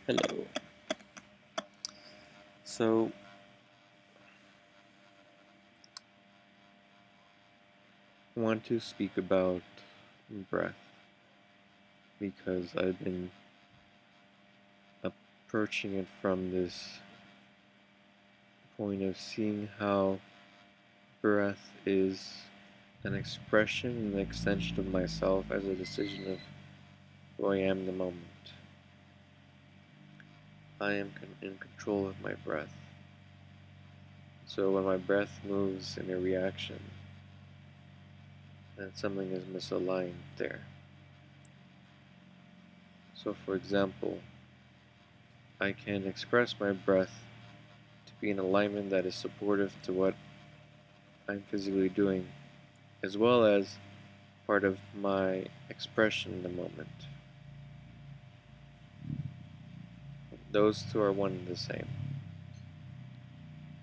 Hello. So, I want to speak about breath because I've been approaching it from this point of seeing how breath is an expression and an extension of myself as a decision of who I am in the moment. I am in control of my breath. So when my breath moves in a reaction, then something is misaligned there. So for example, I can express my breath to be in alignment that is supportive to what I'm physically doing, as well as part of my expression in the moment. Those two are one and the same.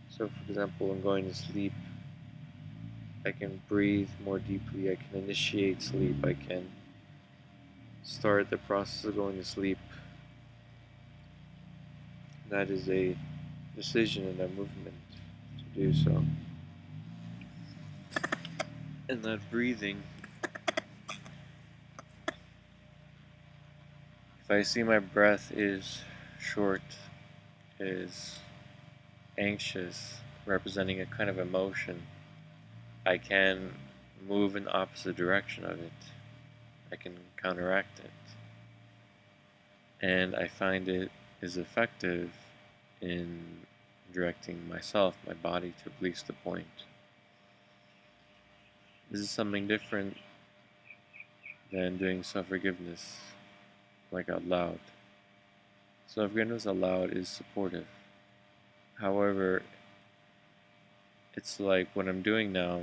So for example, when going to sleep, I can breathe more deeply, I can initiate sleep, I can start the process of going to sleep. That is a decision and a movement to do so. And that breathing, if I see my breath is short, is anxious, representing a kind of emotion, I can move in the opposite direction of it. I can counteract it. And I find it is effective in directing myself, my body, to at least the point. This is something different than doing self-forgiveness, like out loud. Self-forgiveness out loud is supportive. However, it's like what I'm doing now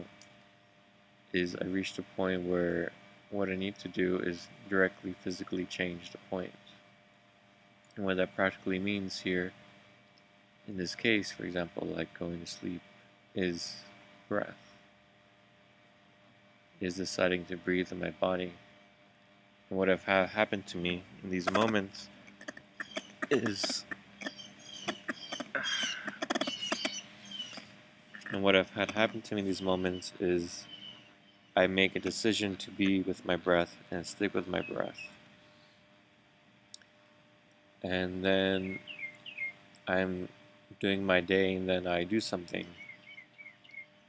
is I reached a point where what I need to do is directly physically change the point. And what that practically means here, in this case, for example, like going to sleep, is breath. Is deciding to breathe in my body. And what have happened to me in these moments is, and what have had happened to me in these moments is, I make a decision to be with my breath and stick with my breath. And then I'm doing my day, and then I do something.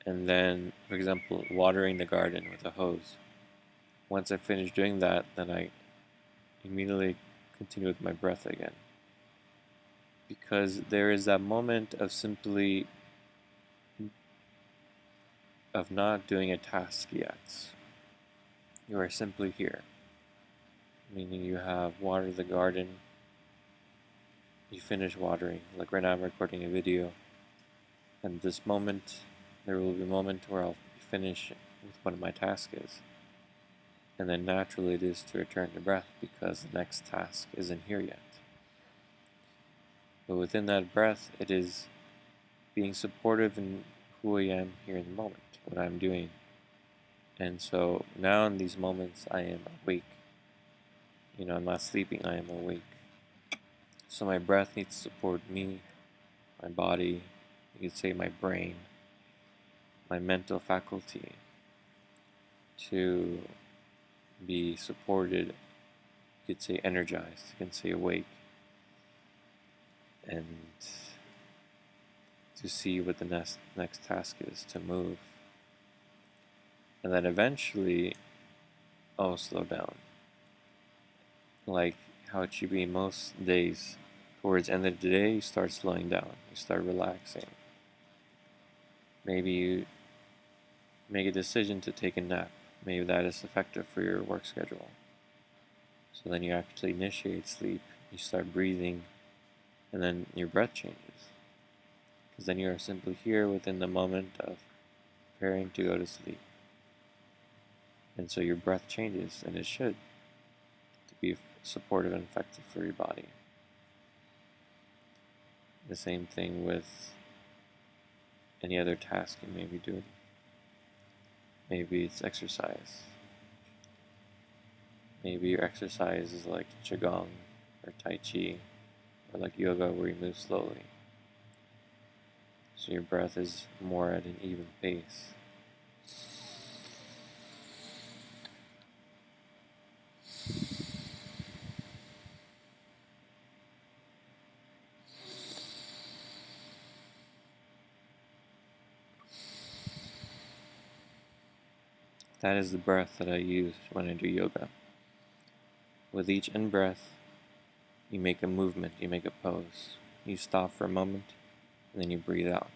And then, for example, watering the garden with a hose. Once I finish doing that, then I immediately continue with my breath again. Because there is that moment of simply of not doing a task yet. You are simply here. Meaning you have watered the garden, you finish watering, like right now I'm recording a video, and this moment, there will be a moment where I'll finish with what my task is. And then naturally it is to return to breath because the next task isn't here yet. But within that breath, it is being supportive in who I am here in the moment, what I'm doing. And so now in these moments, I am awake. I'm not sleeping, I am awake. So my breath needs to support me, my body, you could say my brain, my mental faculty to be supported, you could say energized, you can say awake, and to see what the next task is, to move. And then eventually, I'll slow down. Like how it should be most days. Towards the end of the day, you start slowing down. You start relaxing. Maybe you make a decision to take a nap. Maybe that is effective for your work schedule. So then you actually initiate sleep. You start breathing, and then your breath changes. Because then you are simply here within the moment of preparing to go to sleep. And so your breath changes, and it should, to be supportive and effective for your body. The same thing with any other task you may be doing. Maybe it's exercise. Maybe your exercise is like Qigong or Tai Chi. or like yoga where you move slowly. So your breath is more at an even pace. That is the breath that I use when I do yoga. With each in-breath, you make a movement, you make a pose. You stop for a moment, and then you breathe out.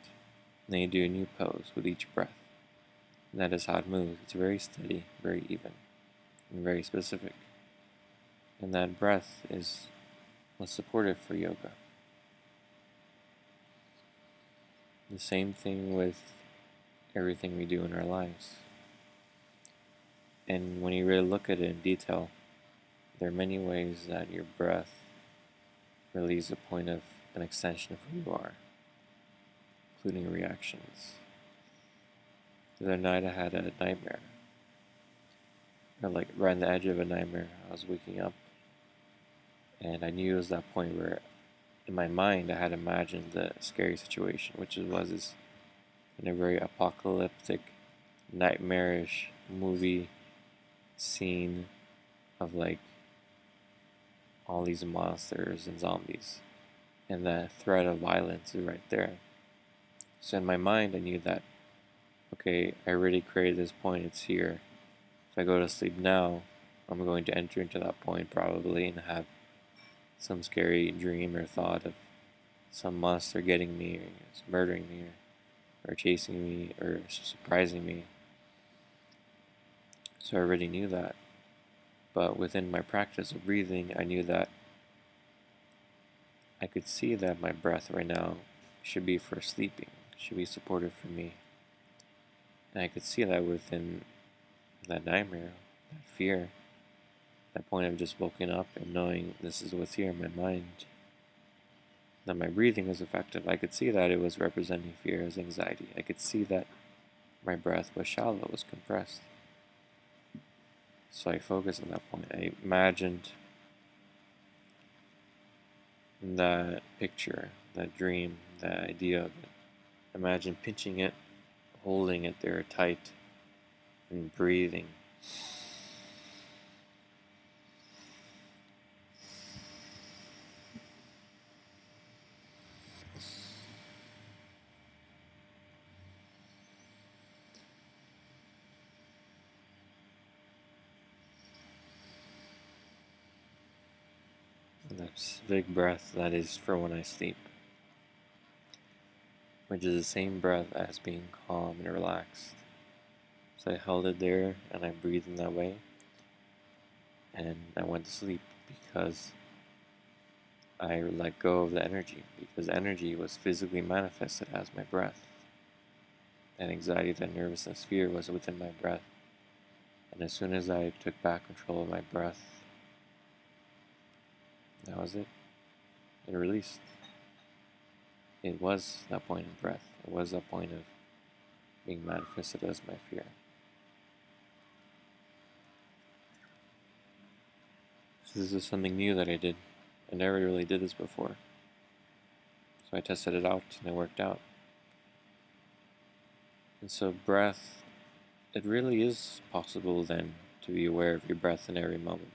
And then you do a new pose with each breath. And that is how it moves. It's very steady, very even, and very specific. And that breath is what's supportive for yoga. The same thing with everything we do in our lives. And when you really look at it in detail, there are many ways that your breath really is a point of an extension of who you are, including reactions. The other night I had a nightmare. Or like right on the edge of a nightmare. I was waking up, and I knew it was that point where in my mind I had imagined the scary situation, which was in a very apocalyptic, nightmarish movie scene of like all these monsters and zombies, and the threat of violence is right there. So in my mind I knew that, okay, I already created this point, it's here. If I go to sleep now, I'm going to enter into that point probably and have some scary dream or thought of some monster getting me, or murdering me, or chasing me, or surprising me. So I already knew that. But within my practice of breathing, I knew that I could see that my breath right now should be for sleeping, should be supportive for me. And I could see that within that nightmare, that fear, that point of just waking up and knowing this is what's here in my mind, that my breathing was effective. I could see that it was representing fear as anxiety. I could see that my breath was shallow, was compressed. So I focused on that point. I imagined that picture, that dream, that idea of it. Imagine pinching it, holding it there tight, and breathing. And that big breath that is for when I sleep, which is the same breath as being calm and relaxed. So I held it there and I breathed in that way, and I went to sleep because I let go of the energy, because energy was physically manifested as my breath. That anxiety, that nervousness, fear was within my breath. And as soon as I took back control of my breath, that was it. It released. It was that point of breath. It was that point of being manifested as my fear. So this is something new that I did. I never really did this before. So I tested it out and it worked out. And so breath, it really is possible then to be aware of your breath in every moment.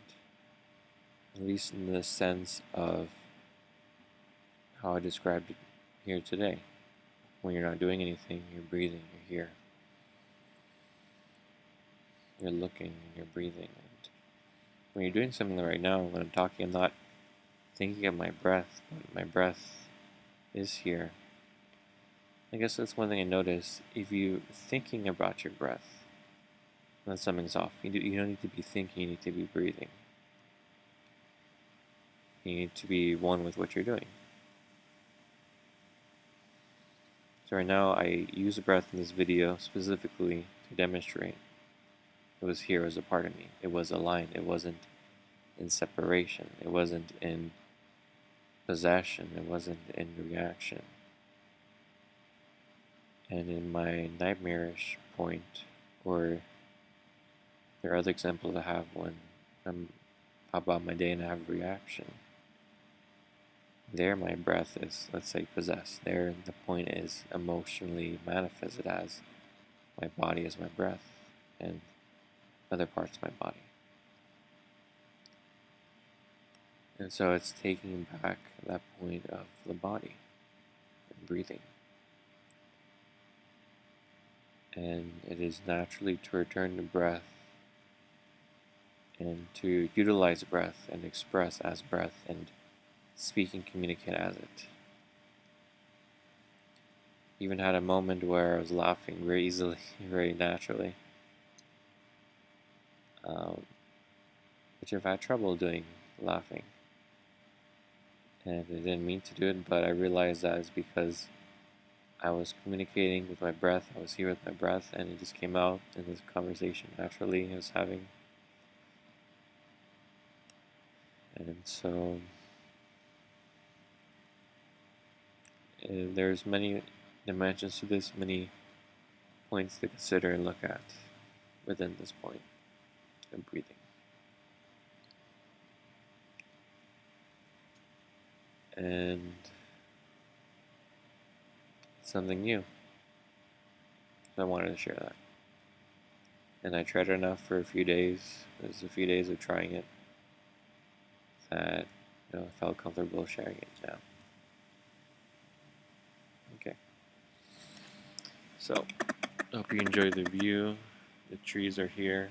At least in the sense of how I described it here today. When you're not doing anything, you're breathing, you're here. You're looking and you're breathing. And when you're doing something right now, when I'm talking, I'm not thinking of my breath, but my breath is here. I guess that's one thing I noticed. If you're thinking about your breath, then something's off. You don't need to be thinking, you need to be breathing. You need to be one with what you're doing. So right now I use the breath in this video specifically to demonstrate it was here as a part of me. It was aligned. It wasn't in separation. It wasn't in possession. It wasn't in reaction. And in my nightmarish point, or there are other examples I have when I'm about my day and I have a reaction, There my breath is, let's say, possessed. There the point is emotionally manifested as my body is my breath and other parts of my body. And so it's taking back that point of the body and breathing. And it is naturally to return to breath and to utilize breath and express as breath and speak and communicate as it. Even had a moment where I was laughing very easily, very naturally, which I've had trouble doing, laughing. And I didn't mean to do it, but I realized that it's because I was communicating with my breath, I was here with my breath, and it just came out in this conversation naturally I was having. And so there's many dimensions to this, many points to consider and look at within this point of breathing. And something new. So I wanted to share that. And I tried it enough for a few days. There's a few days of trying it that I felt comfortable sharing it now. Okay. So, hope you enjoy the view. The trees are here.